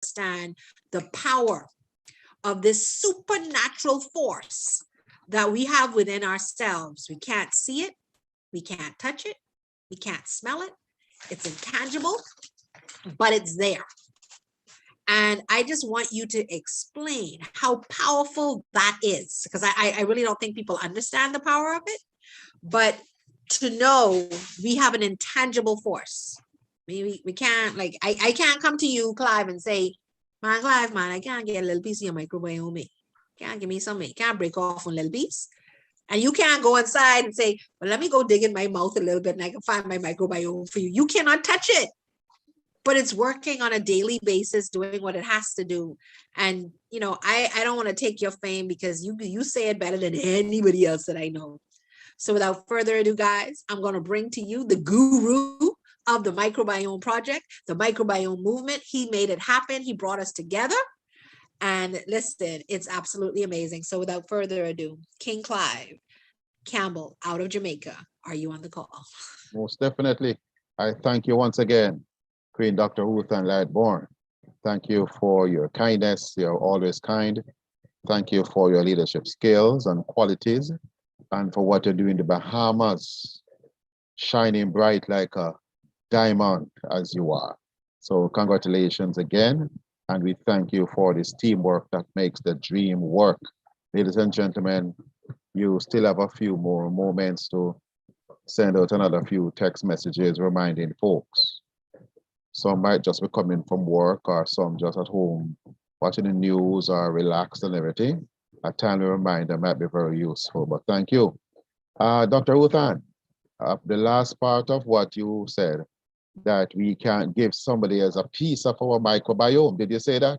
understand the power of this supernatural force that we have within ourselves. We can't see it, we can't touch it, we can't smell it, it's intangible, but it's there. And I just want you to explain how powerful that is, because I really don't think people understand the power of it. But to know we have an intangible force. Maybe we can't, like, I can't come to you, Clive, and say, man, Clive, man, I can't get a little piece of your microbiome. Can't give me something. Can't break off one little piece. And you can't go inside and say, well, let me go dig in my mouth a little bit and I can find my microbiome for you. You cannot touch it. But it's working on a daily basis, doing what it has to do. And, you know, I don't want to take your fame because you say it better than anybody else that I know. So without further ado, guys, I'm going to bring to you the guru of the Microbiome Project, the Microbiome Movement. He made it happen. He brought us together. And listen, it's absolutely amazing. So without further ado, King Clive Campbell out of Jamaica, are you on the call? Most definitely. I thank you once again, Queen Dr. Ruth Ann Lightborn. Thank you for your kindness. You're always kind. Thank you for your leadership skills and qualities, and for what you're doing in the Bahamas, shining bright like a diamond as you are. So congratulations again. And we thank you for this teamwork that makes the dream work. Ladies and gentlemen, you still have a few more moments to send out another few text messages reminding folks. Some might just be coming from work, or some just at home watching the news or relaxed and everything. A timely reminder might be very useful, but thank you. Dr. Ruth Ann, the last part of what you said, that we can't give somebody as a piece of our microbiome. Did you say that?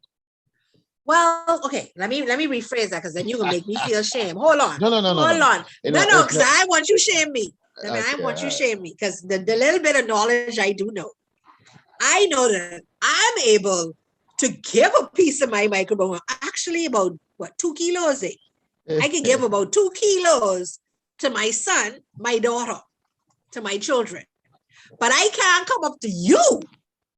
Well, okay, let me rephrase that, because then you're gonna make me feel shame. Hold on. No. Hold on. No, because I want you shame me. I want you shame me, because the little bit of knowledge I do know. I know that I'm able to give a piece of my microbiome, actually about, what, 2 kilos? I can give about 2 kilos to my son, my daughter, to my children. But I can't come up to you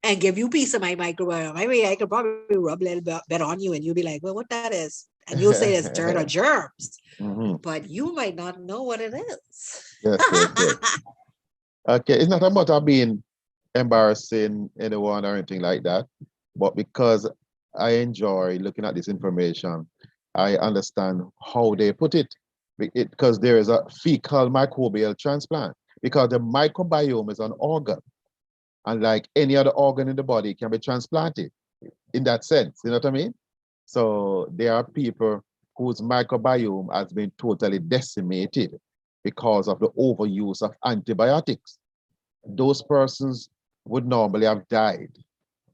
and give you a piece of my microbiome. I mean, I could probably rub a little bit on you and you'll be like, well, what that is? And you'll say it's dirt or germs. But you might not know what it is. Yes. Okay, it's not about being embarrassing anyone or anything like that, but because I enjoy looking at this information, I understand how they put it, because there is a fecal microbial transplant, because the microbiome is an organ, and like any other organ in the body, it can be transplanted in that sense, you know what I mean? So there are people whose microbiome has been totally decimated because of the overuse of antibiotics. Those persons would normally have died.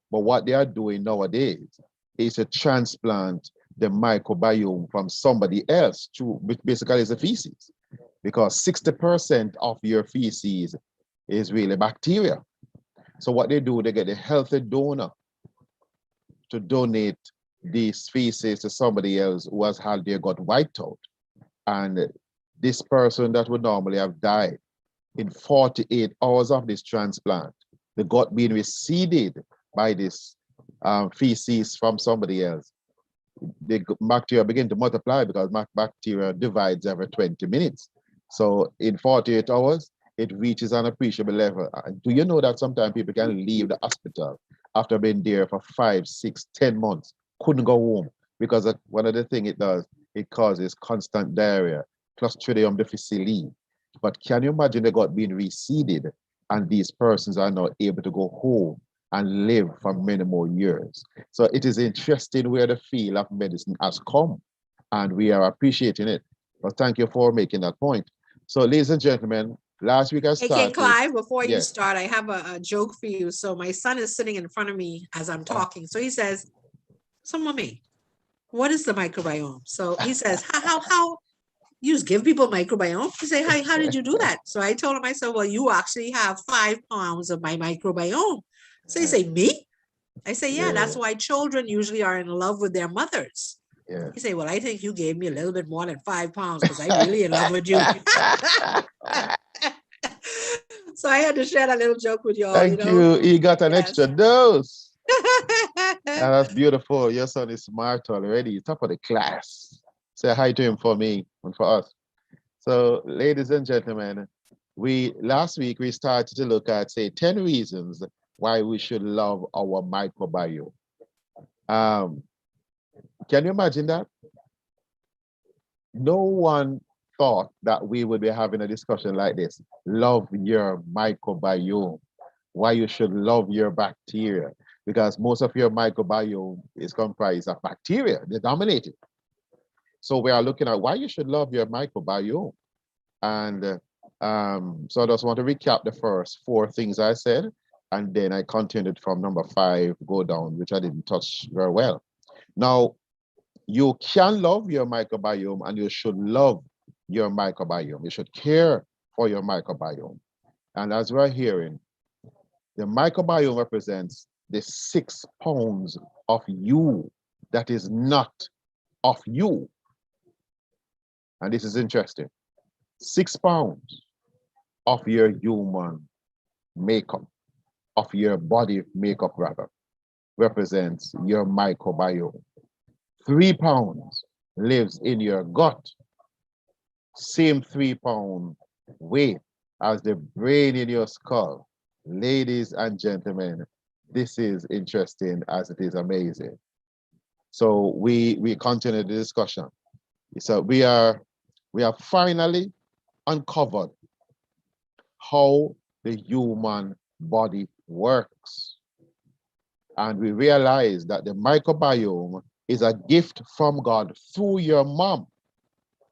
But what they are doing nowadays is to transplant the microbiome from somebody else to, which basically is a feces, because 60% of your feces is really bacteria. So what they do, they get a healthy donor to donate these feces to somebody else who has had their gut wiped out. And this person that would normally have died, in 48 hours of this transplant, the gut being reseeded by this feces from somebody else, the bacteria begin to multiply, because bacteria divides every 20 minutes. So in 48 hours, it reaches an appreciable level. And do you know that sometimes people can leave the hospital after being there for 5, 6, 10 months, couldn't go home, because one of the things it does, it causes constant diarrhea, Clostridium difficile. But can you imagine the gut being reseeded, and these persons are now able to go home and live for many more years? So it is interesting where the field of medicine has come, and we are appreciating it. But thank you for making that point. So, ladies and gentlemen, last week I started. Hey, King Clive, before you start, I have a joke for you. So my son is sitting in front of me as I'm talking. So he says, so mommy, what is the microbiome? So he says, how you just give people microbiome? He say, how did you do that? So I told him, I said, well, you actually have 5 pounds of my microbiome. So he say, me? I say, yeah, that's why children usually are in love with their mothers. Yeah. He say, well, I think you gave me a little bit more than 5 pounds, because I'm really in love with you. So I had to share that little joke with y'all. Thank you. He got an extra dose. That's beautiful. Your son is smart already. Top of the class. Say hi to him for me and for us. So, ladies and gentlemen, last week we started to look at, say, 10 reasons why we should love our microbiome. Can you imagine that? No one thought that we would be having a discussion like this. Love your microbiome. Why you should love your bacteria. Because most of your microbiome is comprised of bacteria. They dominate it. So we are looking at why you should love your microbiome. And so I just want to recap the first 4 things I said. And then I continued from number 5, go down, which I didn't touch very well. Now, you can love your microbiome and you should love your microbiome. You should care for your microbiome. And as we're hearing, the microbiome represents the 6 pounds of you that is not of you. And this is interesting. 6 pounds of your human makeup, of your body makeup rather, represents your microbiome. 3 pounds lives in your gut. Same 3 pound weight as the brain in your skull. Ladies and gentlemen, this is interesting as it is amazing. So we continue the discussion. So we have finally uncovered how the human body works. And we realize that the microbiome is a gift from God through your mom.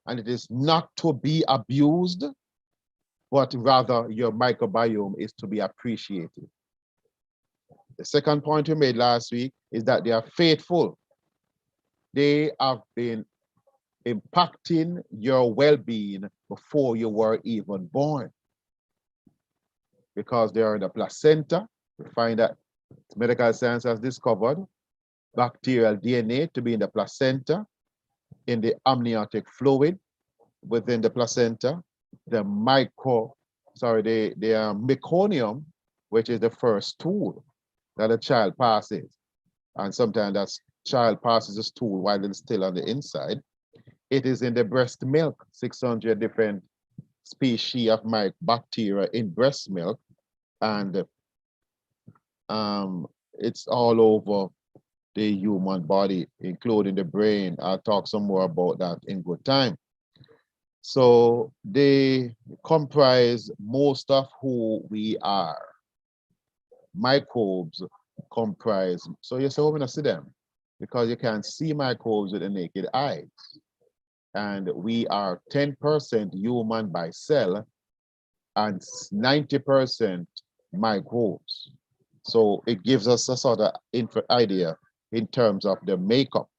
And it is not to be abused, but rather your microbiome is to be appreciated. The second point we made last week is that they are faithful. They have been impacting your well-being before you were even born. Because they are in the placenta, we find that medical science has discovered bacterial DNA to be in the placenta, in the amniotic fluid within the placenta, the meconium, which is the first stool that a child passes. And sometimes that child passes a stool while it's still on the inside. It is in the breast milk, 600 different species of bacteria in breast milk. And it's all over the human body, including the brain. I'll talk some more about that in good time. So they comprise most of who we are. Microbes comprise, so you say, we're gonna see them because you can't see microbes with the naked eyes. And we are 10% human by cell and 90% microbes. So it gives us a sort of idea in terms of the makeup.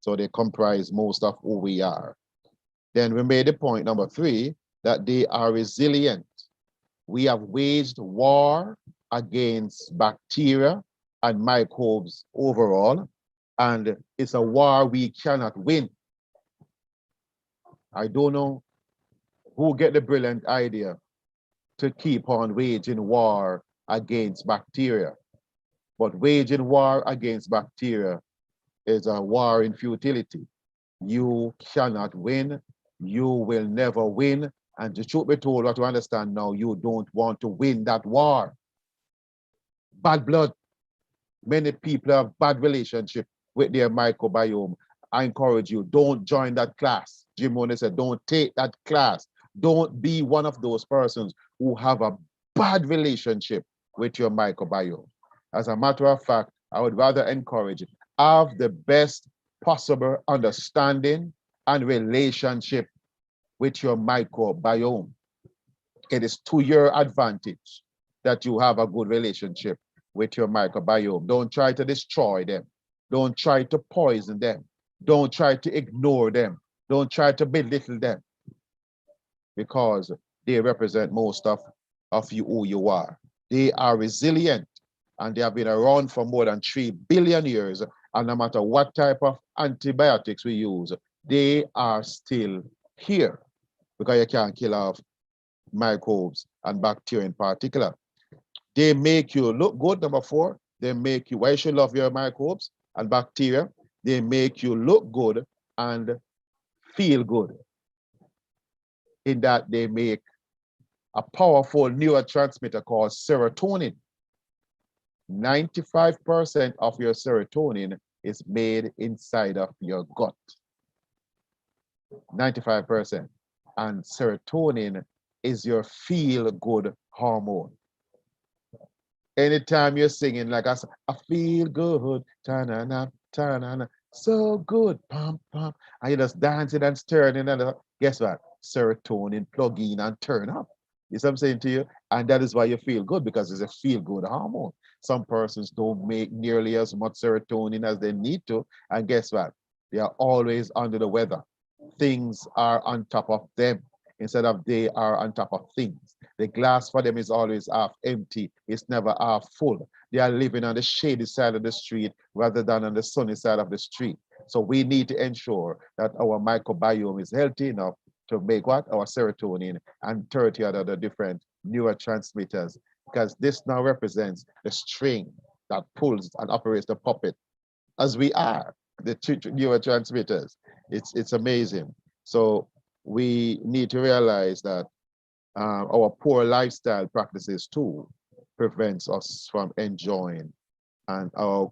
So they comprise most of who we are. Then we made the point number 3, that they are resilient. We have waged war against bacteria and microbes overall, and it's a war we cannot win. I don't know who get the brilliant idea to keep on waging war against bacteria. But waging war against bacteria is a war in futility. You cannot win. You will never win. And the truth be told, what you understand now, you don't want to win that war. Bad blood. Many people have bad relationship with their microbiome. I encourage you, don't join that class. Jim Mooney said, don't take that class. Don't be one of those persons who have a bad relationship with your microbiome. As a matter of fact, I would rather encourage it. Have the best possible understanding and relationship with your microbiome. It is to your advantage that you have a good relationship with your microbiome. Don't try to destroy them. Don't try to poison them. Don't try to ignore them. Don't try to belittle them, because they represent most of you who you are. They are resilient, and they have been around for more than 3 billion years. And no matter what type of antibiotics we use, they are still here, because you can't kill off microbes and bacteria in particular. They make you look good, number 4, They make you, why you should love your microbes and bacteria? They make you look good and feel good. In that they make a powerful neurotransmitter called serotonin. 95% of your serotonin is made inside of your gut. 95%. And serotonin is your feel-good hormone. Anytime you're singing like I feel good, ta-na-na, ta-na-na, so good, pam, pam, and you're just dancing and stirring, and guess what? Serotonin plug in and turn up. You see what I'm saying to you? And that is why you feel good, because it's a feel-good hormone. Some persons don't make nearly as much serotonin as they need to, and guess what? They are always under the weather. Things are on top of them instead of they are on top of things. The glass for them is always half empty. It's never half full. They are living on the shady side of the street rather than on the sunny side of the street. So we need to ensure that our microbiome is healthy enough to make what? Our serotonin and 30 other different neurotransmitters, because this now represents the string that pulls and operates the puppet, as we are, the neurotransmitters. It's amazing. So we need to realize that our poor lifestyle practices too prevents us from enjoying and our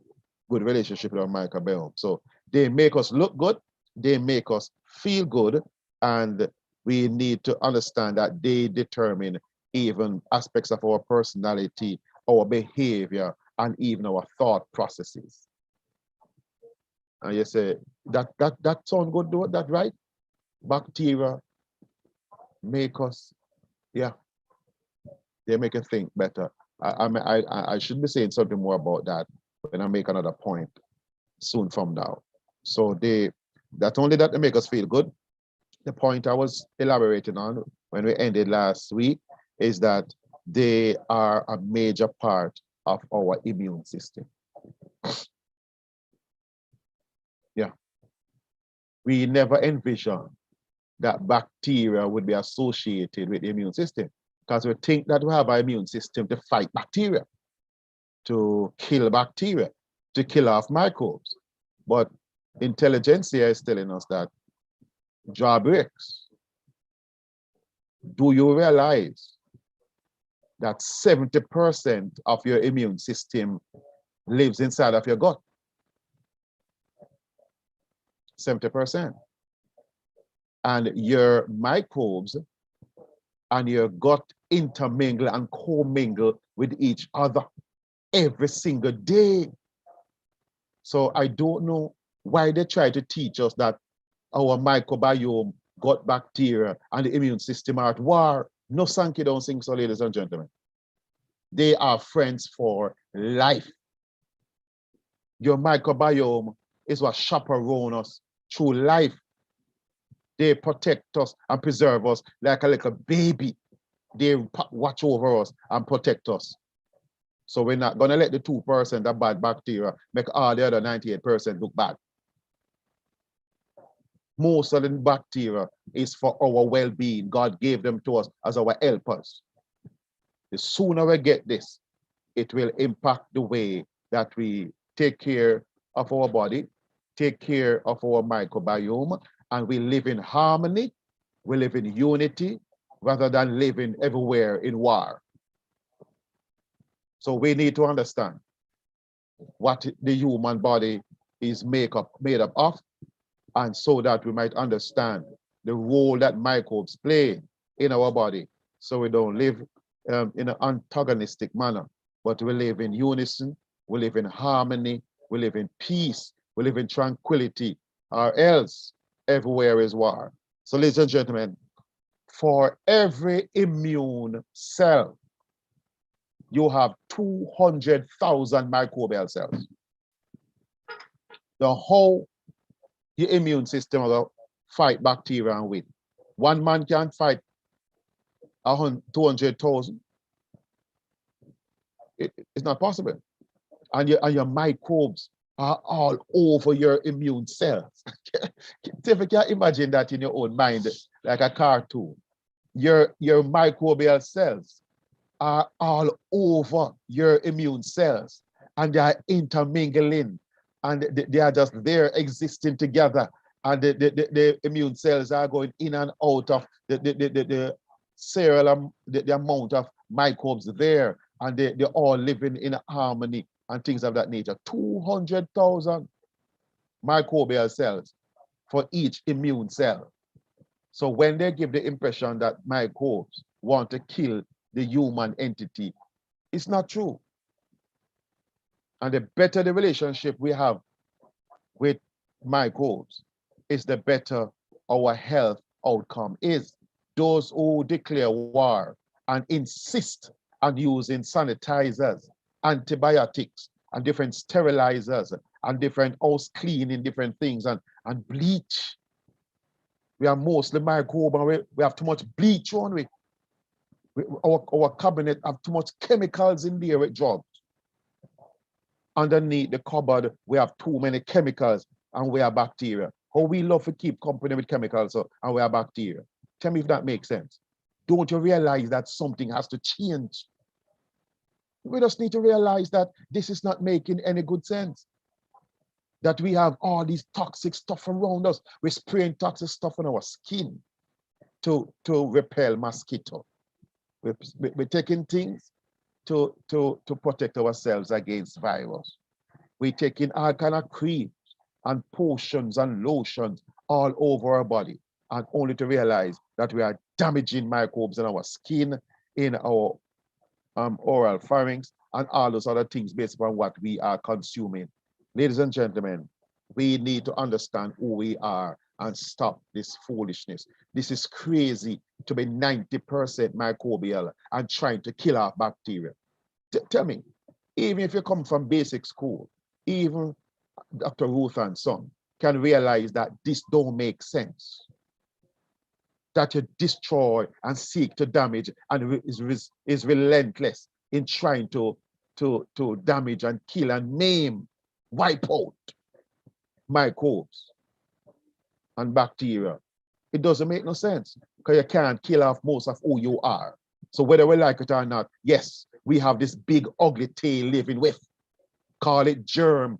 good relationship with our microbiome. So they make us look good, they make us feel good, and we need to understand that they determine even aspects of our personality, our behavior, and even our thought processes. And you say, that sound good, do that right? Bacteria make us, yeah, they make us think better. I should be saying something more about that when I make another point soon from now. So not only that they make us feel good, the point I was elaborating on when we ended last week is that they are a major part of our immune system. Yeah. We never envisioned that bacteria would be associated with the immune system, because we think that we have an immune system to fight bacteria, to kill bacteria, to kill off microbes. But intelligentsia is telling us that drawbacks. Do you realize that 70% of your immune system lives inside of your gut? 70%. And your microbes and your gut intermingle and commingle with each other every single day. So I don't know why they try to teach us that our microbiome, gut bacteria, and the immune system are at war. No, Sankey don't think so, ladies and gentlemen. They are friends for life. Your microbiome is what chaperones us through life. They protect us and preserve us like a little baby. They watch over us and protect us. So we're not going to let the 2% of bad bacteria make all the other 98% look bad. Most of the bacteria is for our well-being. God gave them to us as our helpers. The sooner we get this, it will impact the way that we take care of our body, take care of our microbiome, and we live in harmony, we live in unity, rather than living everywhere in war. So we need to understand what the human body is made up of, and so that we might understand the role that microbes play in our body, so we don't live in an antagonistic manner, but we live in unison, we live in harmony, we live in peace, we live in tranquility, or else everywhere is war. So ladies and gentlemen, for every immune cell, you have 200,000 microbial cells. The whole your immune system will fight bacteria and with. One man can fight 200,000. It's not possible. And your microbes are all over your immune cells. If you can imagine that in your own mind, like a cartoon, your microbial cells are all over your immune cells. and they are intermingling, and they are just there existing together, and the immune cells are going in and out of the serial, the amount of microbes there, and they're all living in harmony and things of that nature. 200,000 microbial cells for each immune cell. So when they give the impression that microbes want to kill the human entity, it's not true. And the better the relationship we have with microbes, is the better our health outcome is. Those who declare war and insist on using sanitizers, antibiotics, and different sterilizers, and different house cleaning, different things, and bleach. We are mostly microbe, and we have too much bleach on we. Our cabinet have too much chemicals in there with drugs. Underneath the cupboard, we have too many chemicals and we are bacteria. How we love to keep company with chemicals and we are bacteria. Tell me if that makes sense. Don't you realize that something has to change? We just need to realize that this is not making any good sense. That we have all these toxic stuff around us. We're spraying toxic stuff on our skin to repel mosquito. We're taking things to protect ourselves against virus. We're taking all kind of creams and potions and lotions all over our body, and only to realize that we are damaging microbes in our skin, in our oral pharynx, and all those other things based upon what we are consuming. Ladies and gentlemen, we need to understand who we are and stop this foolishness. This is crazy to be 90% microbial and trying to kill off bacteria. Tell me, even if you come from basic school, even Dr. Ruth Ann son can realize that this don't make sense. That you destroy and seek to damage and is relentless in trying to damage and kill and maim, wipe out microbes and bacteria. It doesn't make no sense because you can't kill off most of who you are. So whether we like it or not, yes, we have this big ugly tail living with. Call it germ,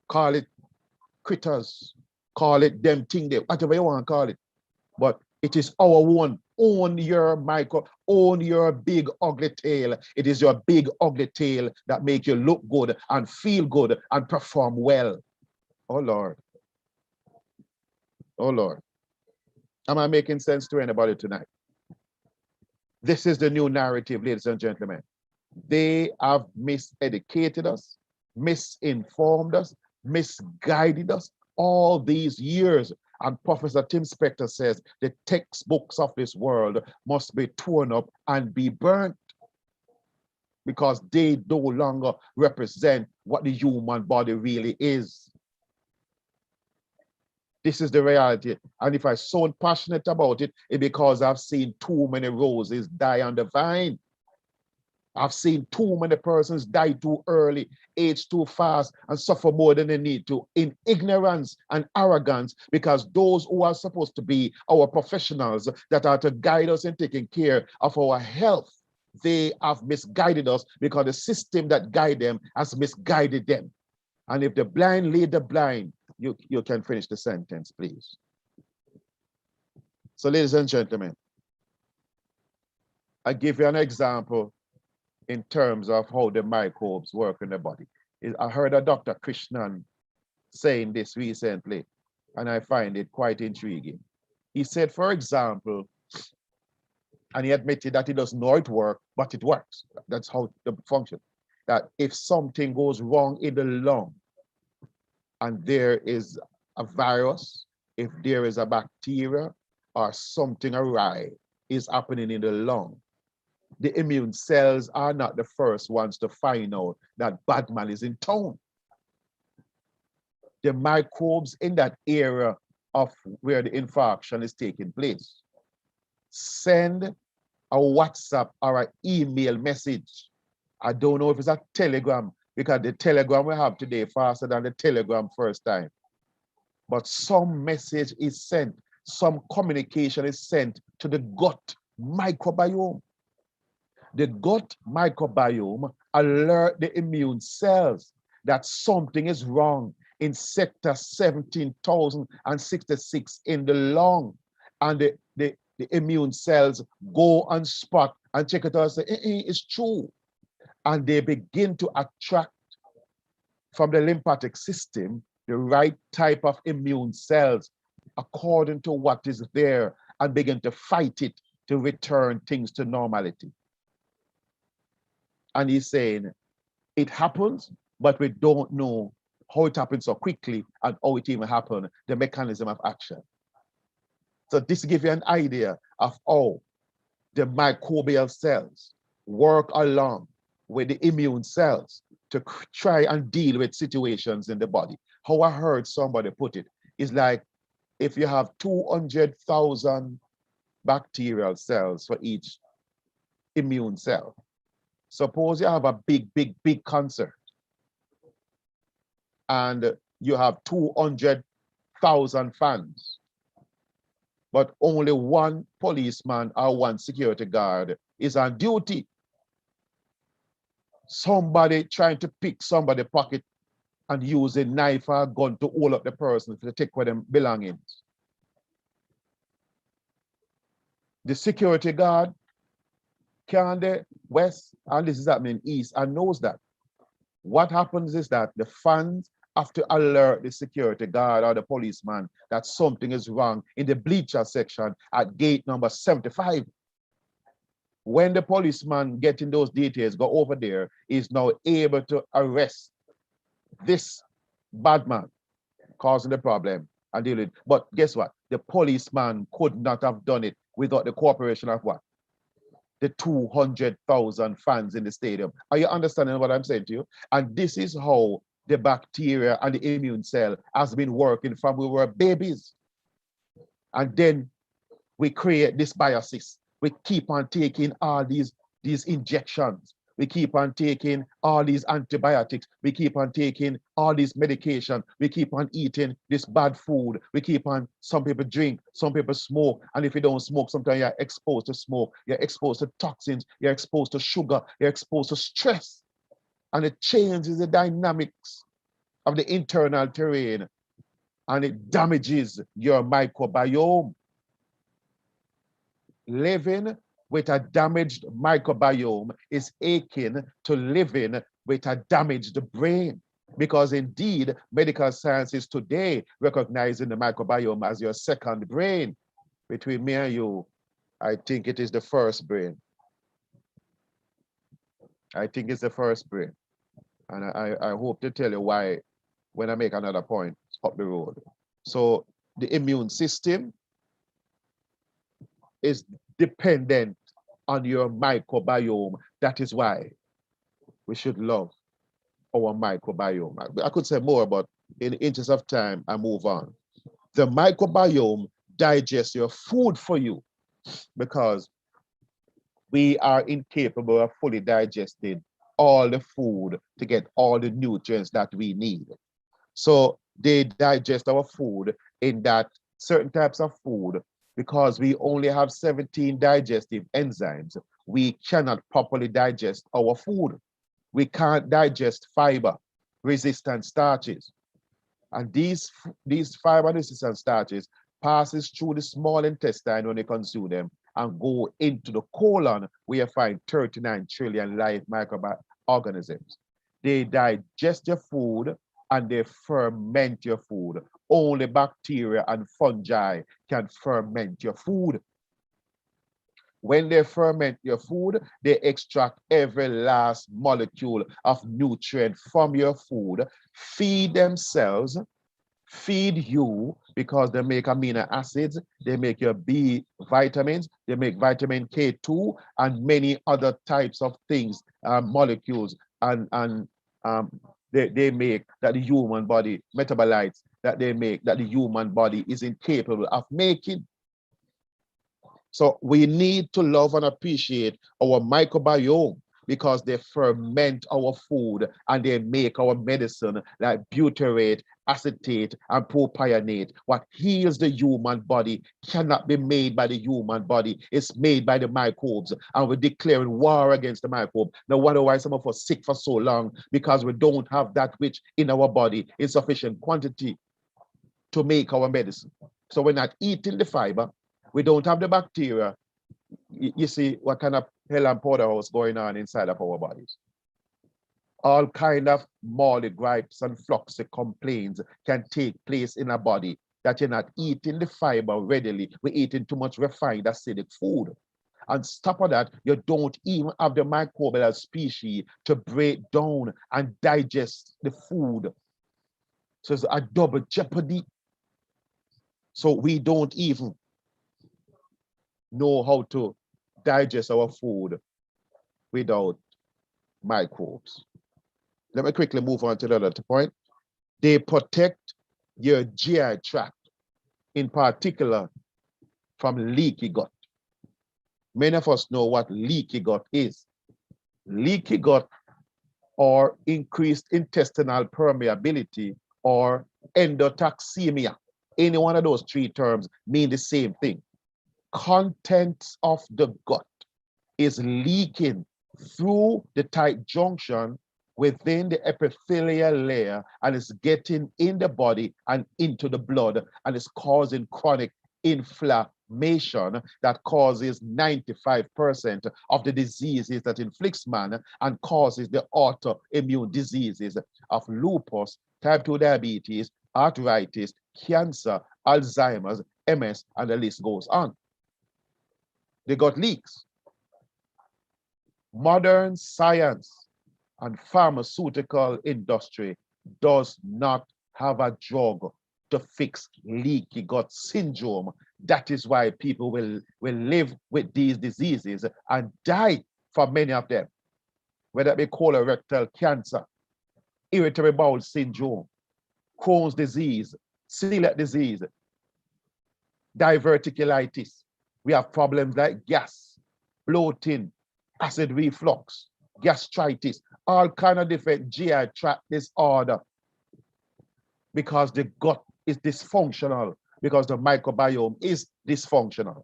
call it critters, call it them thing there, whatever you want to call it. But it is our one. Own your own your big ugly tail. It is your big ugly tail that make you look good and feel good and perform well. Oh Lord. Oh Lord. Am I making sense to anybody tonight? This is the new narrative, ladies and gentlemen. They have miseducated us, misinformed us, misguided us all these years. And Professor Tim Spector says the textbooks of this world must be torn up and be burnt because they no longer represent what the human body really is. This is the reality. And if I sound passionate about it, it's because I've seen too many roses die on the vine. I've seen too many persons die too early, age too fast, and suffer more than they need to in ignorance and arrogance, because those who are supposed to be our professionals that are to guide us in taking care of our health, they have misguided us because the system that guide them has misguided them. And if the blind lead the blind, you can finish the sentence, please. So, ladies and gentlemen, I give you an example in terms of how the microbes work in the body. I heard a Dr. Krishnan saying this recently, and I find it quite intriguing. He said, for example, and he admitted that he doesn't know it works, but it works. That's how it functions. That if something goes wrong in the lung, and there is a virus, if there is a bacteria or something awry is happening in the lung, the immune cells are not the first ones to find out that bad man is in town. The microbes in that area of where the infarction is taking place send a WhatsApp or an email message. I don't know if it's a telegram, because the telegram we have today faster than the telegram first time. But some message is sent, some communication is sent to the gut microbiome. The gut microbiome alert the immune cells that something is wrong in sector 17,066 in the lung. And the immune cells go and spot and check it out and say, it's true. And they begin to attract from the lymphatic system the right type of immune cells according to what is there and begin to fight it to return things to normality. And he's saying it happens, but we don't know how it happens so quickly and how it even happened, the mechanism of action. So this gives you an idea of how the microbial cells work along with the immune cells to try and deal with situations in the body. How I heard somebody put it is like if you have 200,000 bacterial cells for each immune cell. Suppose you have a big concert and you have 200,000 fans, but only one policeman or one security guard is on duty. Somebody trying to pick somebody's pocket and use a knife or a gun to hold up the person to take away them belongings. The security guard can the west, and this is happening east, and knows that. What happens is that the fans have to alert the security guard or the policeman that something is wrong in the bleacher section at gate number 75. When the policeman getting those details go over there, is now able to arrest this bad man causing the problem and deal with it. But guess what? The policeman could not have done it without the cooperation of what? The 200,000 fans in the stadium. Are you understanding what I'm saying to you? And this is how the bacteria and the immune cell has been working from we were babies. And then we create this biases. We keep on taking all these injections. We keep on taking all these antibiotics. We keep on taking all these medication. We keep on eating this bad food. We keep on, some people drink, some people smoke. And if you don't smoke, sometimes you're exposed to smoke. You're exposed to toxins. You're exposed to sugar. You're exposed to stress. And it changes the dynamics of the internal terrain. And it damages your microbiome. Living with a damaged microbiome is akin to living with a damaged brain, because indeed medical sciences today recognizing the microbiome as your second brain. Between me and you, I think it is the first brain. I think it's the first brain. And I hope to tell you why when I make another point up the road. So the immune system is dependent on your microbiome. That is why we should love our microbiome. I could say more, but in the interest of time, I move on. The microbiome digests your food for you because we are incapable of fully digesting all the food to get all the nutrients that we need. So they digest our food in that certain types of food. Because we only have 17 digestive enzymes, we cannot properly digest our food. We can't digest fiber-resistant starches. And these fiber-resistant starches passes through the small intestine when they consume them and go into the colon where you find 39 trillion live microorganisms. They digest your food and they ferment your food. Only bacteria and fungi can ferment your food. When they ferment your food, they extract every last molecule of nutrient from your food, feed themselves, feed you, because they make amino acids, they make your B vitamins, they make vitamin K2, and many other types of things, molecules, and they make that the human body, metabolites that they make that the human body is incapable of making. So we need to love and appreciate our microbiome because they ferment our food and they make our medicine like butyrate acetate, and propionate. What heals the human body cannot be made by the human body. It's made by the microbes. And we're declaring war against the microbe. No wonder why some of us sick for so long, because we don't have that which in our body in sufficient quantity to make our medicine. So we're not eating the fiber. We don't have the bacteria. You see what kind of hell and powderhouse going on inside of our bodies. All kind of moldy gripes and fluxy complaints can take place in a body that you're not eating the fiber readily. We're eating too much refined acidic food. On top of that, you don't even have the microbial species to break down and digest the food. So it's a double jeopardy. So we don't even know how to digest our food without microbes. Let me quickly move on to the other point. They protect your GI tract, in particular from leaky gut. Many of us know what leaky gut is. Leaky gut or increased intestinal permeability or endotoxemia. Any one of those three terms mean the same thing. Contents of the gut is leaking through the tight junction within the epithelial layer, and it's getting in the body and into the blood, and it's causing chronic inflammation that causes 95% of the diseases that inflicts man and causes the autoimmune diseases of lupus, type 2 diabetes, arthritis, cancer, Alzheimer's, MS, and the list goes on. They got leaks. Modern science and pharmaceutical industry does not have a drug to fix leaky gut syndrome. That is why people will live with these diseases and die for many of them, whether it be colorectal cancer, irritable bowel syndrome, Crohn's disease, celiac disease, diverticulitis. We have problems like gas, bloating, acid reflux, gastritis, all kind of different GI tract disorder, because the gut is dysfunctional, because the microbiome is dysfunctional.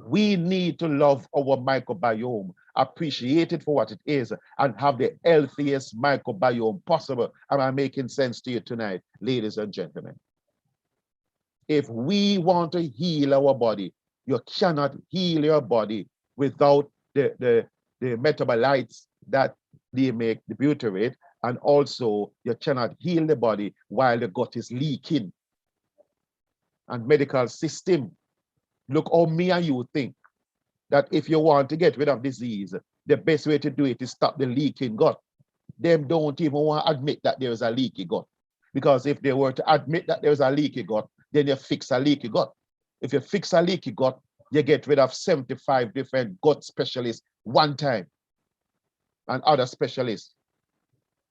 We need to love our microbiome, appreciate it for what it is, and have the healthiest microbiome possible. Am I making sense to you tonight, ladies and gentlemen? If we want to heal our body, you cannot heal your body without the metabolites that they make the butyrate, and also you cannot heal the body while the gut is leaking. And medical system, look how me and you think that if you want to get rid of disease, the best way to do it is stop the leaking gut. Them don't even want to admit that there is a leaky gut, because if they were to admit that there is a leaky gut, then you fix a leaky gut. If you fix a leaky gut, you get rid of 75 different gut specialists one time, and other specialists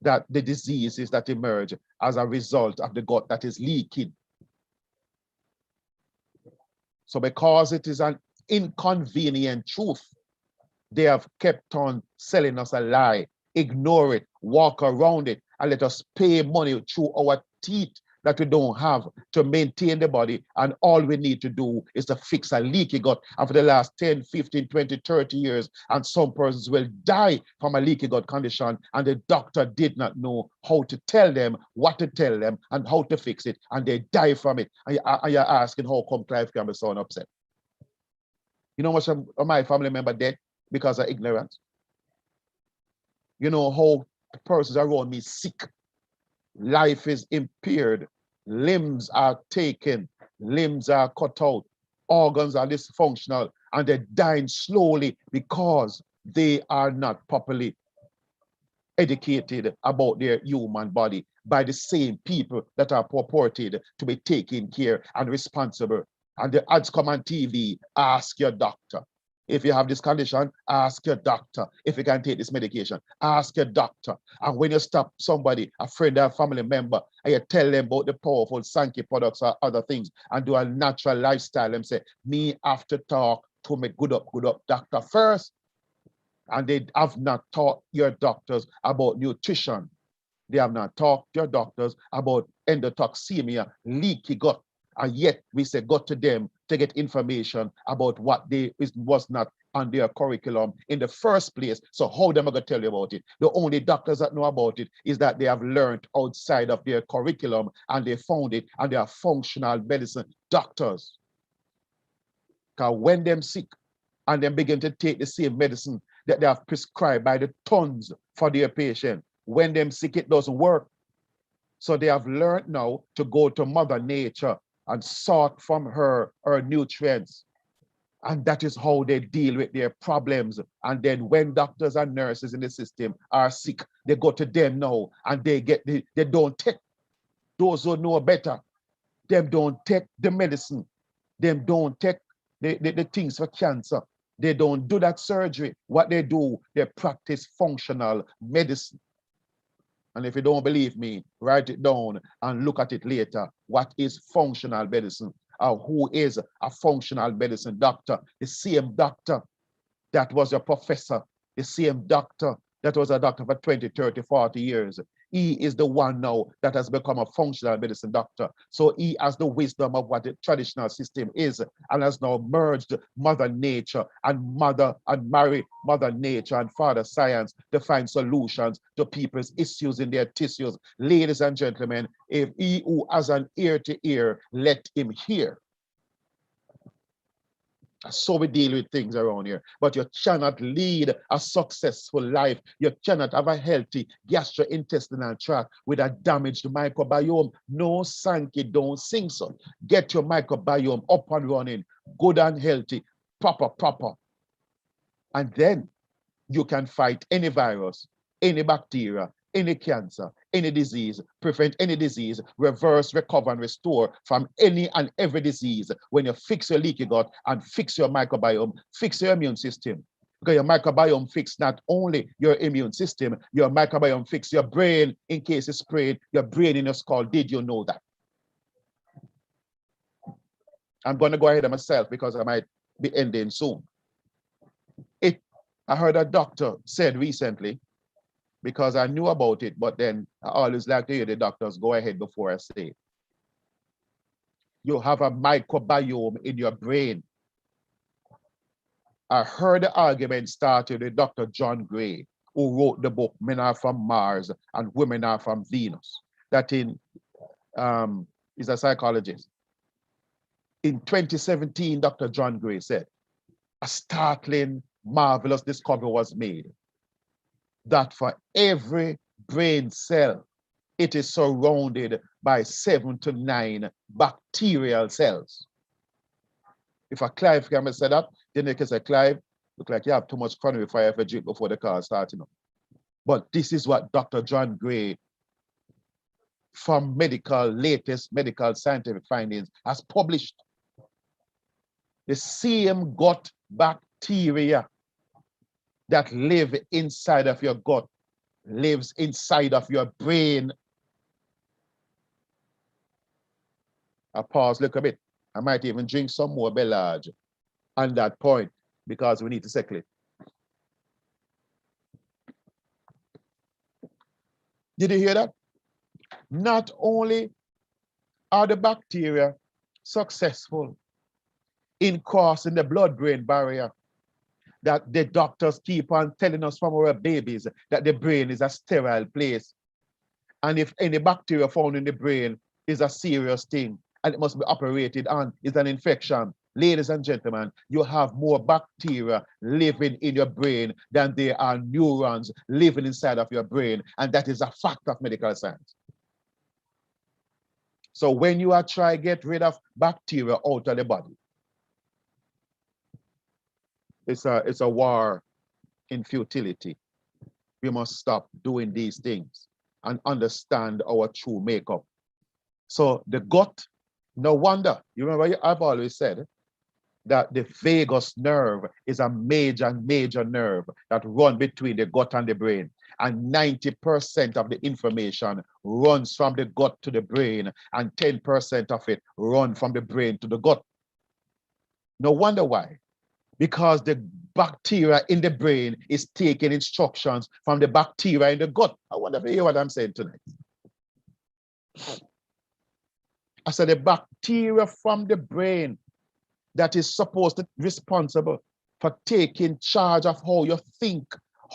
that the diseases that emerge as a result of the gut that is leaking. So because it is an inconvenient truth, they have kept on selling us a lie. Ignore it, walk around it, and let us pay money through our teeth that we don't have to maintain the body, and all we need to do is to fix a leaky gut. And for the last 10, 15, 20, 30 years, and some persons will die from a leaky gut condition, and the doctor did not know how to tell them, what to tell them, and how to fix it, and they die from it. And you're asking how come Clive Campbell is so upset? You know how much of my family member dead because of ignorance? You know how persons around me sick, life is impaired, limbs are taken, limbs are cut out, organs are dysfunctional, and they're dying slowly because they are not properly educated about their human body by the same people that are purported to be taking care and responsible. And the ads come on TV, ask your doctor. If you have this condition, ask your doctor. If you can take this medication, ask your doctor. And when you stop somebody, a friend or a family member, and you tell them about the powerful Sankey products or other things, and do a natural lifestyle, and say, me have to talk to my good up doctor first. And they have not taught your doctors about nutrition, They have not talked to your doctors about endotoxemia, leaky gut. And yet we say go to them to get information about what was not on their curriculum in the first place. So how am I going to tell you about it? The only doctors that know about it is that they have learned outside of their curriculum and they found it, and they are functional medicine doctors. Because when them sick and then begin to take the same medicine that they have prescribed by the tons for their patient, when them sick, it doesn't work. So they have learned now to go to Mother Nature and sort from her nutrients. And that is how they deal with their problems. And then when doctors and nurses in the system are sick, they go to them now and they don't take, those who know better, them don't take the medicine. Them don't take the things for cancer. They don't do that surgery. What they do, they practice functional medicine. And if you don't believe me, write it down and look at it later. What is functional medicine? Or who is a functional medicine doctor? The same doctor that was a professor, the same doctor that was a doctor for 20, 30, 40 years. He is the one now that has become a functional medicine doctor. So he has the wisdom of what the traditional system is and has now merged Mother Nature and marry Mother Nature and Father Science to find solutions to people's issues in their tissues. Ladies and gentlemen, if he who has an ear to hear, let him hear. So we deal with things around here. But you cannot lead a successful life. You cannot have a healthy gastrointestinal tract with a damaged microbiome. No, Sankey, don't sing so. Get your microbiome up and running, good and healthy, proper. And then you can fight any virus, any bacteria, any cancer, any disease, prevent any disease, reverse, recover, and restore from any and every disease when you fix your leaky gut and fix your microbiome, fix your immune system. Because your microbiome fix not only your immune system, your microbiome fix your brain in case it's sprayed, your brain in your skull. Did you know that? I'm going to go ahead of myself because I might be ending soon. I heard a doctor said recently, because I knew about it, but then I always like to hear the doctors go ahead before I say it. You have a microbiome in your brain. I heard the argument started with Dr. John Gray, who wrote the book Men Are From Mars and Women Are From Venus. That is a psychologist. In 2017, Dr. John Gray said, a startling, marvelous discovery was made that for every brain cell, it is surrounded by 7 to 9 bacterial cells. If a Clive can say that, then they can say, Clive, look like you have too much cranberry fire for drink before the car starts, you know. But this is what Dr. John Gray, from latest medical scientific findings, has published. The same gut bacteria that live inside of your gut lives inside of your brain. I pause, look a bit. I might even drink some more Bellage on that point because we need to settle it. Did you hear that? Not only are the bacteria successful in crossing the blood-brain barrier, that the doctors keep on telling us from our babies that the brain is a sterile place. And if any bacteria found in the brain is a serious thing and it must be operated on, is an infection. Ladies and gentlemen, you have more bacteria living in your brain than there are neurons living inside of your brain. And that is a fact of medical science. So when you are trying to get rid of bacteria out of the body, it's a war in futility. We must stop doing these things and understand our true makeup. So the gut, no wonder, you remember I've always said that the vagus nerve is a major nerve that runs between the gut and the brain. And 90% of the information runs from the gut to the brain, and 10% of it runs from the brain to the gut. No wonder why because the bacteria in the brain is taking instructions from the bacteria in the gut. I wonder if you hear what I'm saying tonight. I said the bacteria from the brain that is supposed to be responsible for taking charge of how you think,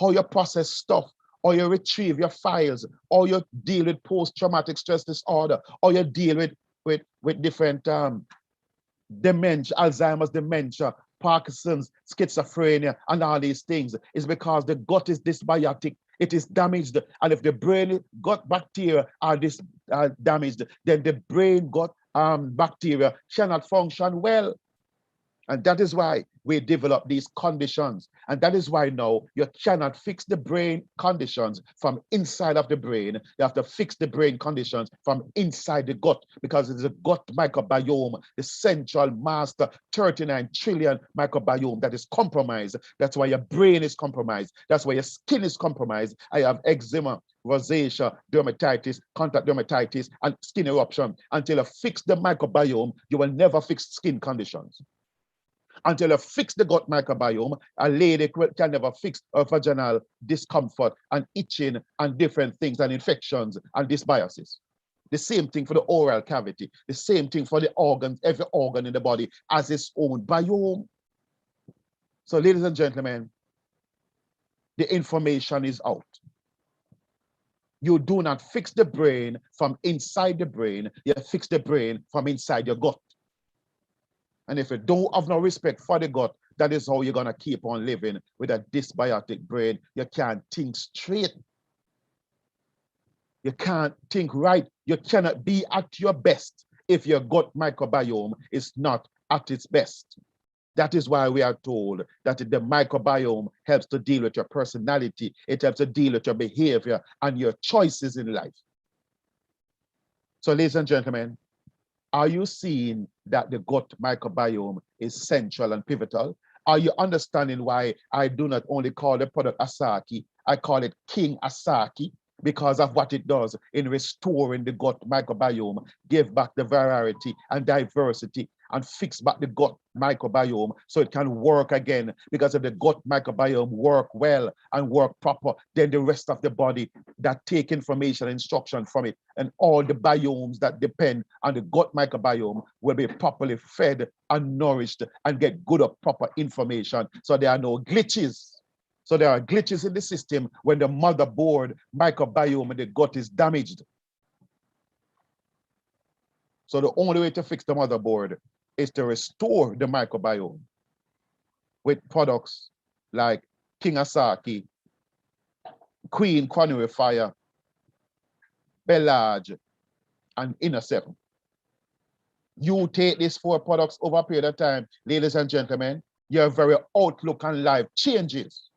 how you process stuff, or you retrieve your files, or you deal with post-traumatic stress disorder, or you deal with different dementia, Alzheimer's dementia, Parkinson's, schizophrenia, and all these things, is because the gut is dysbiotic. It is damaged. And if the brain gut bacteria are damaged, then the brain gut bacteria cannot function well. And that is why we develop these conditions. And that is why now you cannot fix the brain conditions from inside of the brain. You have to fix the brain conditions from inside the gut, because it's the gut microbiome, the central master 39 trillion microbiome that is compromised. That's why your brain is compromised. That's why your skin is compromised. I have eczema, rosacea, dermatitis, contact dermatitis, and skin eruption. Until you fix the microbiome, you will never fix skin conditions. Until you fix the gut microbiome, a lady can never fix her vaginal discomfort and itching and different things and infections and dysbiosis. The same thing for the oral cavity, the same thing for the organs. Every organ in the body has its own biome. So ladies and gentlemen, the information is out. You do not fix the brain from inside the brain, you fix the brain from inside your gut. And if you don't have no respect for the gut, that is how you're going to keep on living with a dysbiotic brain. You can't think straight. You can't think right. You cannot be at your best if your gut microbiome is not at its best. That is why we are told that the microbiome helps to deal with your personality. It helps to deal with your behavior and your choices in life. So, ladies and gentlemen, are you seeing that the gut microbiome is central and pivotal? Are you understanding why I do not only call the product Asaki, I call it King Asaki, because of what it does in restoring the gut microbiome, give back the variety and diversity, and fix back the gut microbiome so it can work again. Because if the gut microbiome work well and work proper, then the rest of the body that take information and instruction from it, and all the biomes that depend on the gut microbiome will be properly fed and nourished and get good or proper information. So there are no glitches. So there are glitches in the system when the motherboard microbiome in the gut is damaged. So the only way to fix the motherboard is to restore the microbiome with products like King Asaki, Queen Quanary Fire, Bellage, and Inner 7. You take these 4 products over a period of time, ladies and gentlemen, your very outlook on life changes.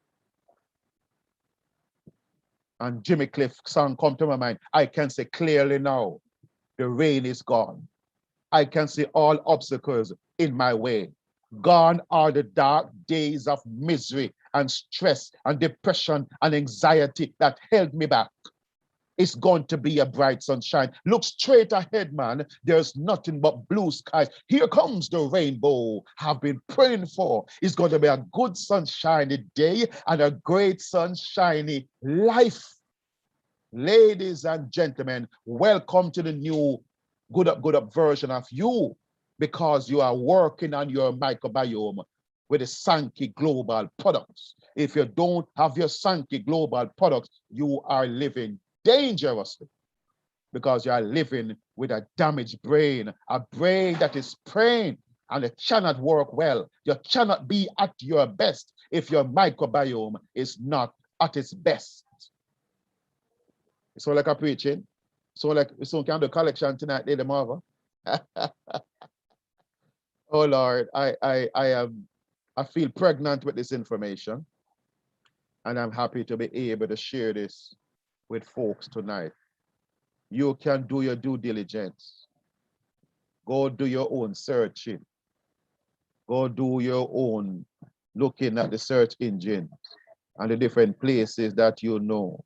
And Jimmy Cliff song come to my mind. I can say clearly now, the rain is gone. I can see all obstacles in my way. Gone are the dark days of misery and stress and depression and anxiety that held me back. It's going to be a bright sunshine. Look straight ahead, man. There's nothing but blue skies. Here comes the rainbow I've been praying for. It's going to be a good sunshiny day and a great sunshiny life. Ladies and gentlemen, welcome to the new good up version of you, because you are working on your microbiome with the Sankey Global products. If you don't have your Sankey Global products, you are living dangerously, because you are living with a damaged brain, a brain that is praying and it cannot work well. You cannot be at your best if your microbiome is not at its best. So like I'm preaching, so like we soon can do collection tonight, Lady Marva. Oh Lord, I feel pregnant with this information, and I'm happy to be able to share this with folks tonight. You can do your due diligence. Go do your own searching. Go do your own looking at the search engine and the different places that you know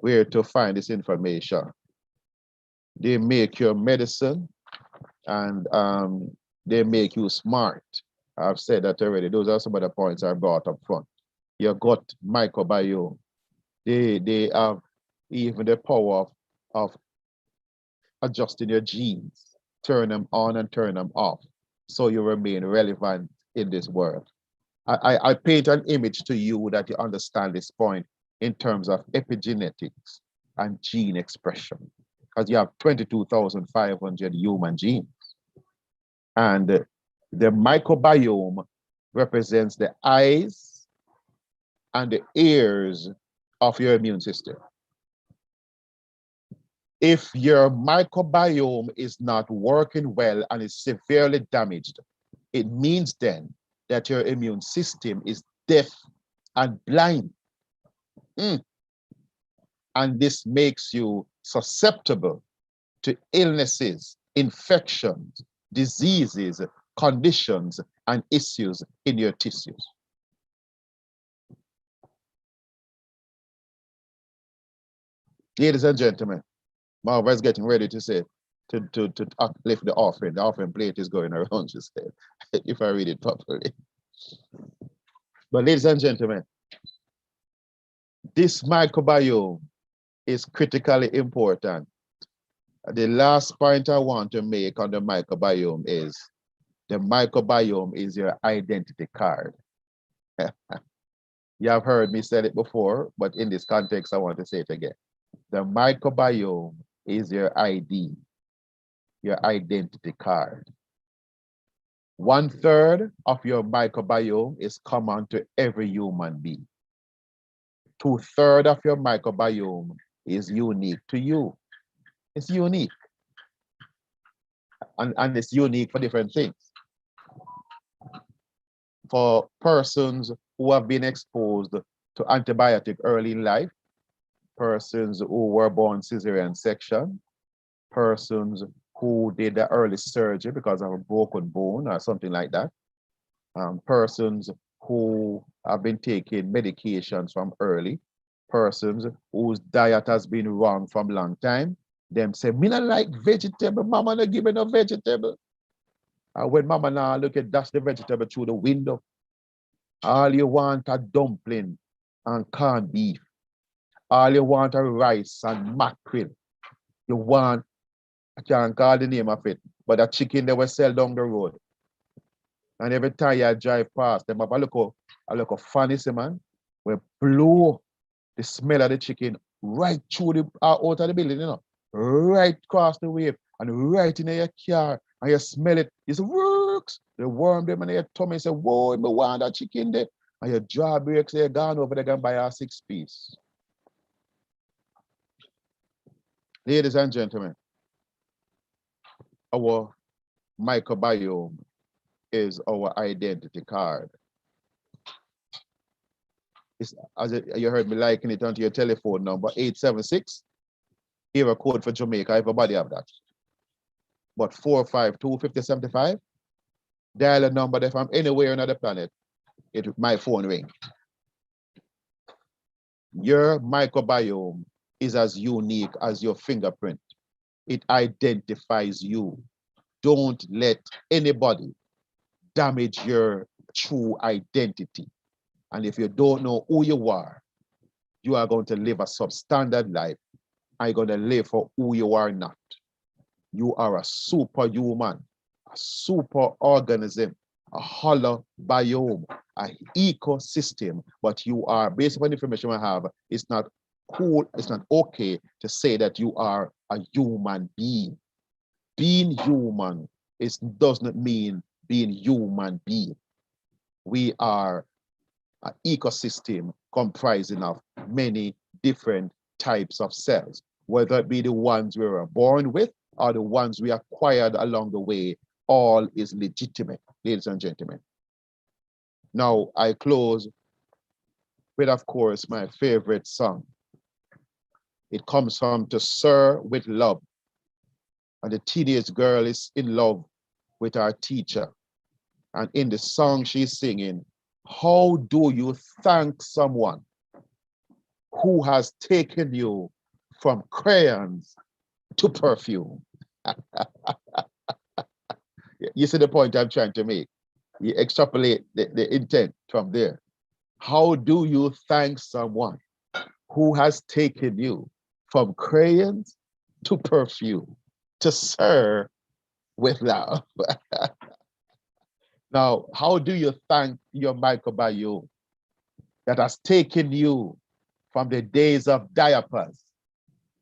where to find this information. They make your medicine, and they make you smart I've said that already. Those are some of the points I brought up front. Your gut microbiome, they have even the power of adjusting your genes, turn them on and turn them off, so you remain relevant in this world. I paint an image to you that you understand this point in terms of epigenetics and gene expression, because you have 22,500 human genes. And the microbiome represents the eyes and the ears of your immune system. If your microbiome is not working well and is severely damaged, it means then that your immune system is deaf and blind. And this makes you susceptible to illnesses, infections, diseases, conditions, and issues in your tissues. Ladies and gentlemen, Marva is getting ready to say, to uplift the offering. The offering plate is going around, she said, if I read it properly. But ladies and gentlemen, this microbiome is critically important. The last point I want to make on the microbiome is the microbiome is your identity card. You have heard me say it before, but in this context, I want to say it again. The microbiome is your ID, your identity card. 1/3 of your microbiome is common to every human being. 2/3 of your microbiome is unique to you. It's unique. And it's unique for different things. For persons who have been exposed to antibiotic early in life, persons who were born cesarean section, persons who did the early surgery because of a broken bone or something like that, persons who have been taking medications from early, persons whose diet has been wrong from a long time, them say, me not like vegetable, mama not give me no vegetable. And when mama now look at dash the vegetable through the window, all you want are dumpling and corned beef. All you want are rice and mackerel. You want, I can't call the name of it, but a chicken they will sell down the road. And every time you drive past them, have a look funny, see, man, we blow the smell of the chicken right through the out of the building, you know, right across the way and right in your car, and you smell it. It works. They worm them in your tummy and say, whoa, I want that chicken there. And your jaw breaks, you're gone over there and buy a 6-piece. Ladies and gentlemen, our microbiome is our identity card. It's, as you heard me liking it onto your telephone number, 876. Here a code for Jamaica, everybody have that. But 452-5075, dial a number that from anywhere on the planet, my phone ring. Your microbiome is as unique as your fingerprint. It identifies you. Don't let anybody damage your true identity. And if you don't know who you are going to live a substandard life. And you're going to live for who you are not. You are a superhuman, a super organism, a hollow biome, an ecosystem. But you are, based on the information I have, it's not cool, it's not okay to say that you are a human being. Being human does not mean being human being. We are an ecosystem comprising of many different types of cells, whether it be the ones we were born with or the ones we acquired along the way. All is legitimate, ladies and gentlemen. Now, I close with, of course, my favorite song. It comes from To Sir with Love. And the teenage girl is in love with her teacher. And in the song she's singing, how do you thank someone who has taken you from crayons to perfume? You see the point I'm trying to make? You extrapolate the intent from there. How do you thank someone who has taken you from crayons to perfume to serve with love? Now, how do you thank your microbiome that has taken you from the days of diapers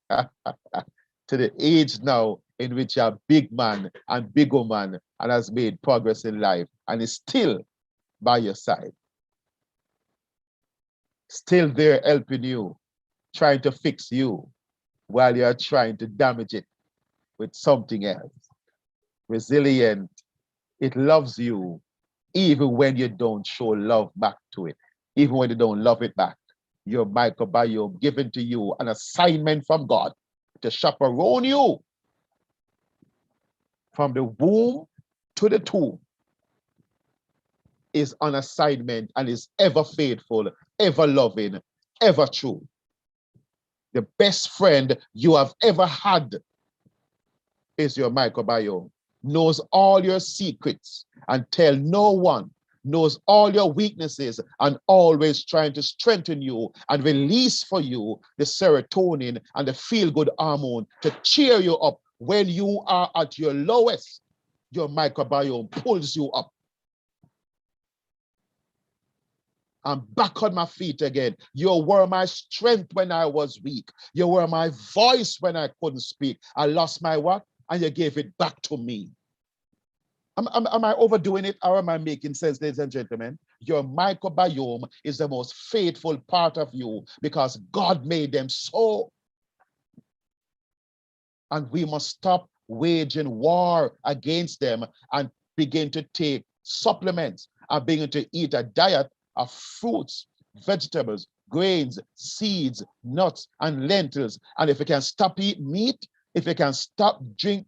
to the age now in which you're a big man and big woman and has made progress in life and is still by your side, still there helping you, trying to fix you while you're trying to damage it with something else. Resilient, it loves you even when you don't show love back to it, even when you don't love it back. Your microbiome given to you an assignment from God to chaperone you from the womb to the tomb, is on assignment and is ever faithful, ever loving, ever true. The best friend you have ever had is your microbiome. Knows all your secrets and tell no one, knows all your weaknesses and always trying to strengthen you and release for you the serotonin and the feel-good hormone to cheer you up when you are at your lowest. Your microbiome pulls you up. I'm back on my feet again. You were my strength when I was weak. You were my voice when I couldn't speak. I lost my what? And you gave it back to me. Am I overdoing it or am I making sense, ladies and gentlemen? Your microbiome is the most faithful part of you because God made them so. And we must stop waging war against them and begin to take supplements and begin to eat a diet of fruits, vegetables, grains, seeds, nuts, and lentils. And if you can stop eat meat, if you can stop drink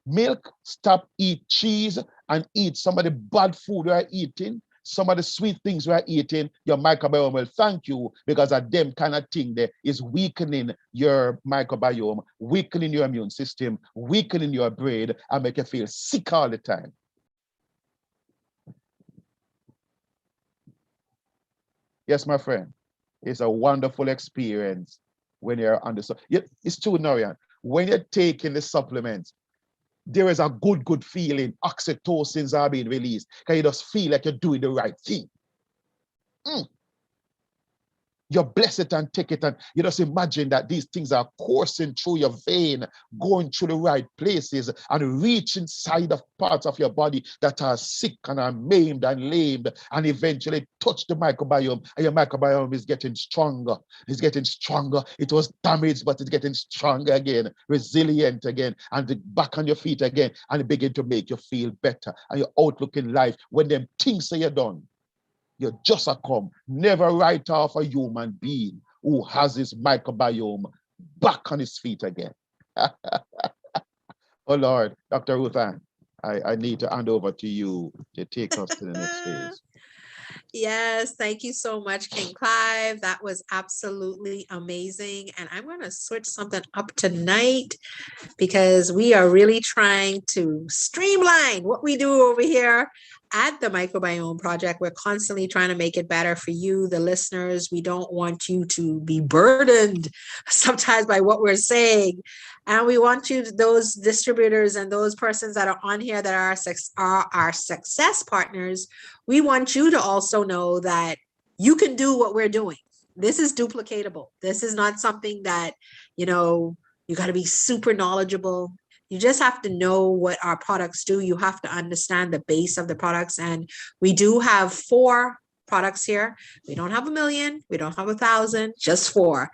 milk, stop eat cheese, and eat some of the bad food we're eating, some of the sweet things we're eating, your microbiome will thank you because of them kind of thing there is weakening your microbiome, weakening your immune system, weakening your brain, and make you feel sick all the time. Yes, my friend, it's a wonderful experience when you're on the, it's true, Norian. When you're taking the supplements, there is a good feeling. Oxytocins are being released because you just feel like you're doing the right thing. You bless it and take it, and you just imagine that these things are coursing through your vein, going through the right places, and reach inside of parts of your body that are sick and are maimed and lamed, and eventually touch the microbiome, and your microbiome is getting stronger. It's getting stronger. It was damaged, but it's getting stronger again, resilient again, and back on your feet again, and it begin to make you feel better. And your outlook in life, when them things say you're done, you just a come. Never write off a human being who has his microbiome back on his feet again. Oh Lord, Dr. Ruth Ann, I need to hand over to you to take us to the next phase. Yes, thank you so much, King Clive. That was absolutely amazing. And I'm going to switch something up tonight because we are really trying to streamline what we do over here at the Microbiome Project. We're constantly trying to make it better for you, the listeners. We don't want you to be burdened sometimes by what we're saying. And we want you, those distributors and those persons that are on here that are our success partners, we want you to also know that you can do what we're doing. This is duplicatable. This is not something that, you got to be super knowledgeable. You just have to know what our products do. You have to understand the base of the products. And we do have 4 products here. We don't have 1 million. We don't have 1,000, just 4.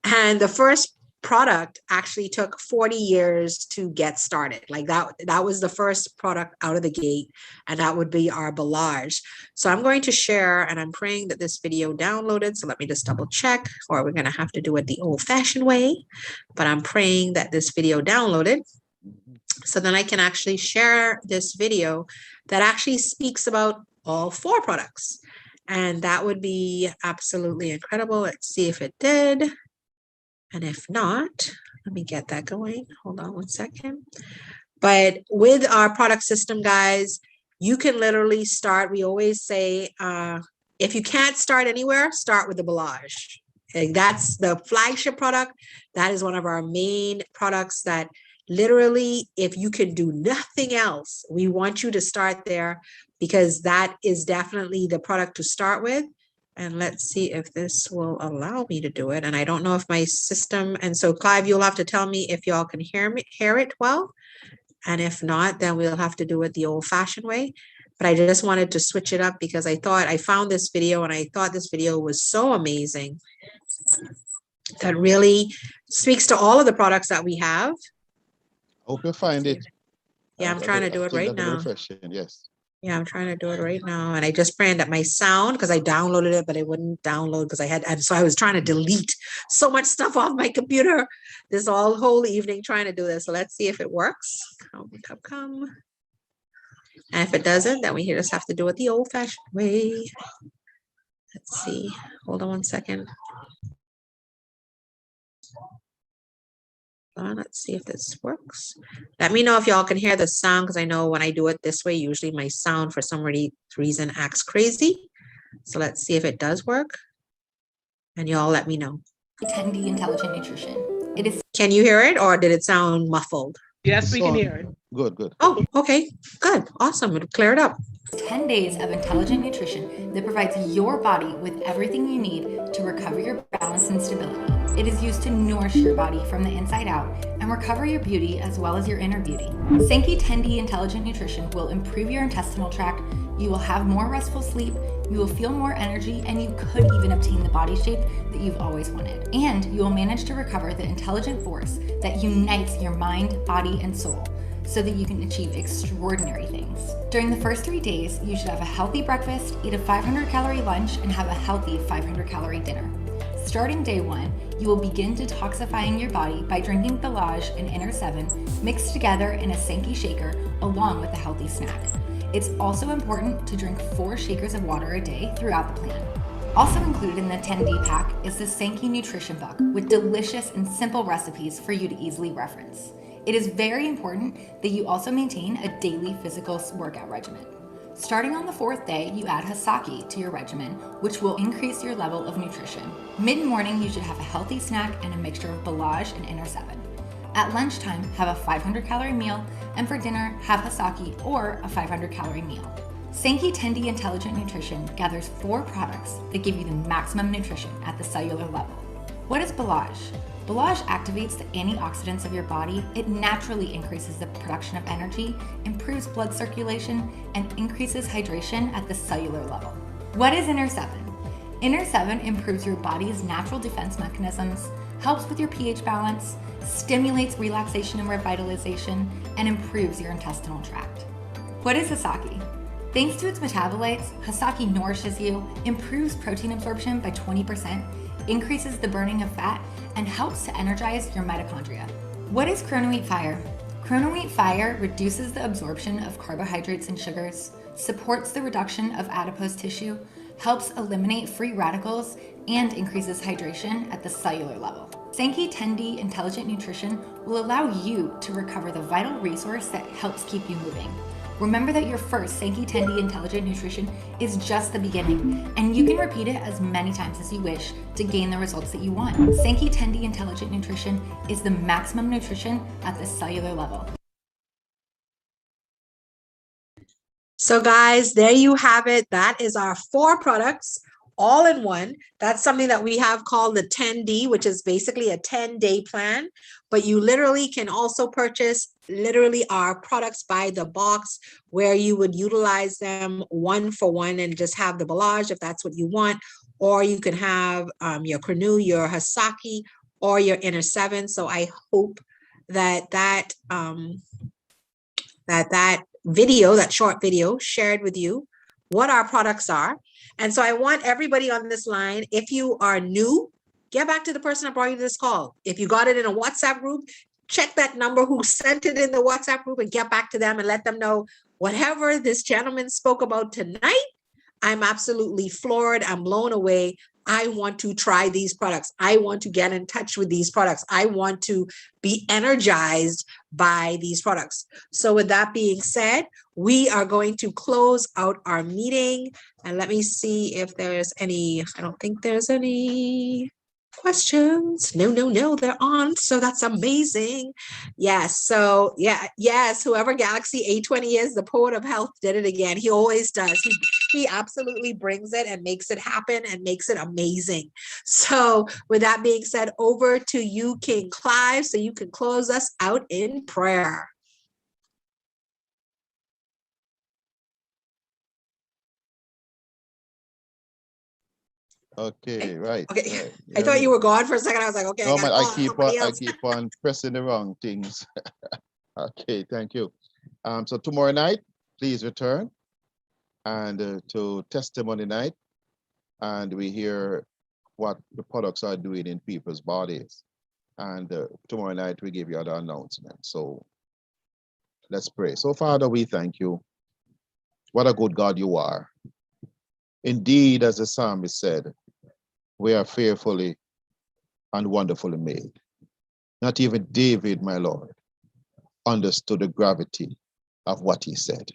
And the first product actually took 40 years to get started. Like that was the first product out of the gate, and that would be our Ballage. So I'm going to share, and I'm praying that this video downloaded. So let me just double check, or we're going to have to do it the old-fashioned way. But I'm praying that this video downloaded, so then I can actually share this video that actually speaks about all 4 products. And that would be absolutely incredible. Let's see if it did. And if not, let me get that going. Hold on one second. But with our product system, guys, you can literally start. We always say, if you can't start anywhere, start with the Belage. And that's the flagship product. That is one of our main products that literally, if you can do nothing else, we want you to start there, because that is definitely the product to start with. And let's see if this will allow me to do it. And I don't know if my system, and so Clive, you'll have to tell me if y'all can hear it well. And if not, then we'll have to do it the old fashioned way. But I just wanted to switch it up because I thought I found this video and I thought this video was so amazing that really speaks to all of the products that we have. Hope you find it. Yeah, I'm trying to do it right now. Refreshing, yes. Yeah, I'm trying to do it right now. And I just praying that my sound, because I downloaded it, but it wouldn't download because and so I was trying to delete so much stuff off my computer this whole evening trying to do this. So let's see if it works. Come. And if it doesn't, then we just have to do it the old fashioned way. Let's see. Hold on one second. Let's see if this works. Let me know if y'all can hear the sound, because I know when I do it this way, usually my sound for some reason acts crazy. So let's see if it does work. And y'all let me know. 10D Intelligent Nutrition. It is. Can you hear it, or did it sound muffled? Yes, we can hear it. Good. Oh, okay. Good. Awesome. It'll clear it up. 10 days of intelligent nutrition that provides your body with everything you need to recover your balance and stability. It is used to nourish your body from the inside out and recover your beauty as well as your inner beauty. Sankey 10D Intelligent Nutrition will improve your intestinal tract. You will have more restful sleep. You will feel more energy, and you could even obtain the body shape that you've always wanted. And you will manage to recover the intelligent force that unites your mind, body, and soul, so that you can achieve extraordinary things. During the first 3 days, you should have a healthy breakfast, eat a 500-calorie lunch, and have a healthy 500-calorie dinner. Starting day 1, you will begin detoxifying your body by drinking Belage and Inner 7 mixed together in a Sankey shaker along with a healthy snack. It's also important to drink 4 shakers of water a day throughout the plan. Also included in the 10D pack is the Sankey Nutrition Book with delicious and simple recipes for you to easily reference. It is very important that you also maintain a daily physical workout regimen. Starting on the 4th day, you add Hasaki to your regimen, which will increase your level of nutrition. Mid-morning, you should have a healthy snack and a mixture of Belage and Inner 7. At lunchtime, have a 500-calorie meal, and for dinner, have Hasaki or a 500-calorie meal. Sankey 10D Intelligent Nutrition gathers 4 products that give you the maximum nutrition at the cellular level. What is Belage? Belage activates the antioxidants of your body. It naturally increases the production of energy, improves blood circulation, and increases hydration at the cellular level. What is Inner 7? Inner 7 improves your body's natural defense mechanisms, helps with your pH balance, stimulates relaxation and revitalization, and improves your intestinal tract. What is Hasaki? Thanks to its metabolites, Hasaki nourishes you, improves protein absorption by 20%, increases the burning of fat, and helps to energize your mitochondria. What is Chrono-Wheat Fire? Chrono-Wheat Fire reduces the absorption of carbohydrates and sugars, supports the reduction of adipose tissue, helps eliminate free radicals, and increases hydration at the cellular level. Sankey 10D Intelligent Nutrition will allow you to recover the vital resource that helps keep you moving. Remember that your first Sankey 10D Intelligent Nutrition is just the beginning, and you can repeat it as many times as you wish to gain the results that you want. Sankey 10D Intelligent Nutrition is the maximum nutrition at the cellular level. So guys, there you have it. That is our 4 products all in one. That's something that we have called the 10D, which is basically a 10-day plan. But you literally can also purchase literally our products by the box, where you would utilize them 1 for 1 and just have the Belage if that's what you want. Or you can have your Chrono, your Hasaki, or your Inner 7. So I hope that that video, that short video, shared with you what our products are. And so I want everybody on this line, if you are new, get back to the person that brought you this call. If you got it in a WhatsApp group, check that number who sent it in the WhatsApp group and get back to them and let them know whatever this gentleman spoke about tonight. I'm absolutely floored. I'm blown away. I want to try these products. I want to get in touch with these products. I want to be energized by these products. So with that being said, we are going to close out our meeting. And let me see if there's any, I don't think there's any questions. No, they're on. So that's amazing. Yes. So yes, whoever Galaxy A20 is, the poet of health did it again. He always does. He absolutely brings it and makes it happen and makes it amazing. So with that being said, over to you, King Clive, so you can close us out in prayer. Okay, right. Okay. Right. I thought you were gone for a second. I was like, okay, No, I gotta man, call somebody I else. keep on pressing the wrong things. Okay, thank you. So tomorrow night, please return and to testimony night, and we hear what the products are doing in people's bodies. And tomorrow night we give you other announcements. So let's pray. So Father, we thank you. What a good God you are. Indeed, as the psalmist said, we are fearfully and wonderfully made. Not even David, my Lord, understood the gravity of what he said.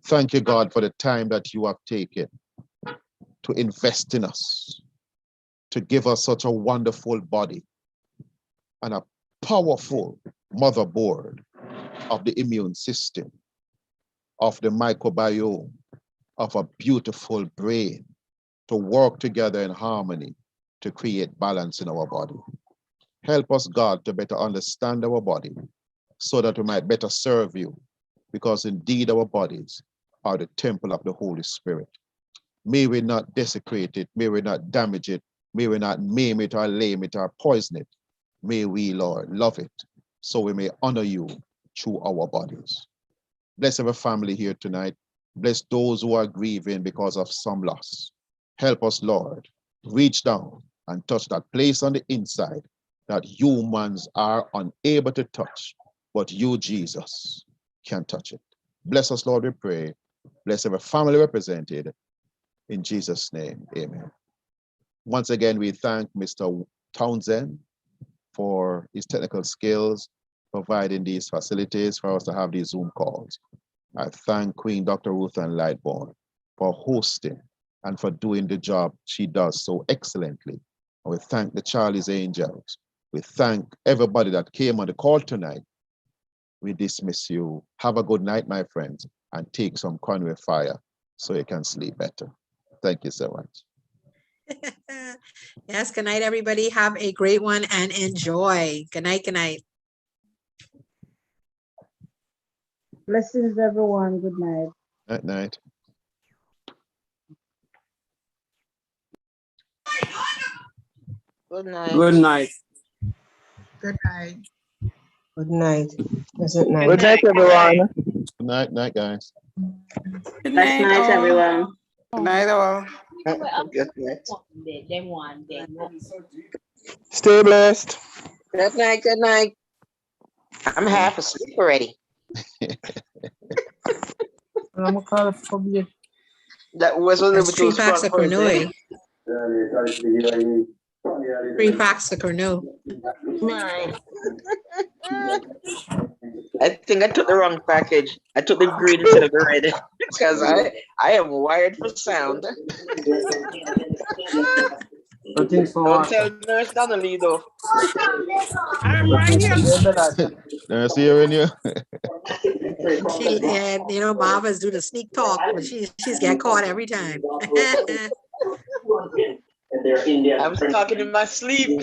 Thank you, God, for the time that you have taken to invest in us, to give us such a wonderful body and a powerful motherboard of the immune system, of the microbiome, of a beautiful brain to work together in harmony to create balance in our body. Help us, God, to better understand our body so that we might better serve you, because indeed our bodies are the temple of the Holy Spirit. May we not desecrate it, may we not damage it, may we not maim it or lame it or poison it. May we, Lord, love it so we may honor you through our bodies. Bless every family here tonight. Bless those who are grieving because of some loss. Help us, Lord, reach down and touch that place on the inside that humans are unable to touch, but you, Jesus, can touch it. Bless us, Lord, we pray. Bless every family represented. In Jesus' name, amen. Once again, we thank Mr. Townsend for his technical skills, providing these facilities for us to have these Zoom calls. I thank Queen Dr. Ruth Ann Lightbourne for hosting and for doing the job she does so excellently. And we thank the Charlie's Angels. We thank everybody that came on the call tonight. We dismiss you. Have a good night, my friends, and take some Conway Fire so you can sleep better. Thank you so much. Yes, good night, everybody. Have a great one and enjoy. Good night, good night. Blessings, everyone. Good night. Good night. Good night. Good night. Good night. Good night. Good night. Good night, everyone. Good night, night, guys. Good Nice night, all. everyone. Good night, all. Good night. Stay blessed. Good night. Good night. I'm half asleep already. I'm gonna call it for you. That was one of That's the 3 packs of Cornue. 3 packs of Cornue. I think I took the wrong package. I took the green instead of the red because I am wired for sound. I think so. Don't tell Nurse Donnalee though. I'm right here. Nice hearing you. She and you know, Marva's do the sneak talk, but she's get caught every time. I was talking in my sleep.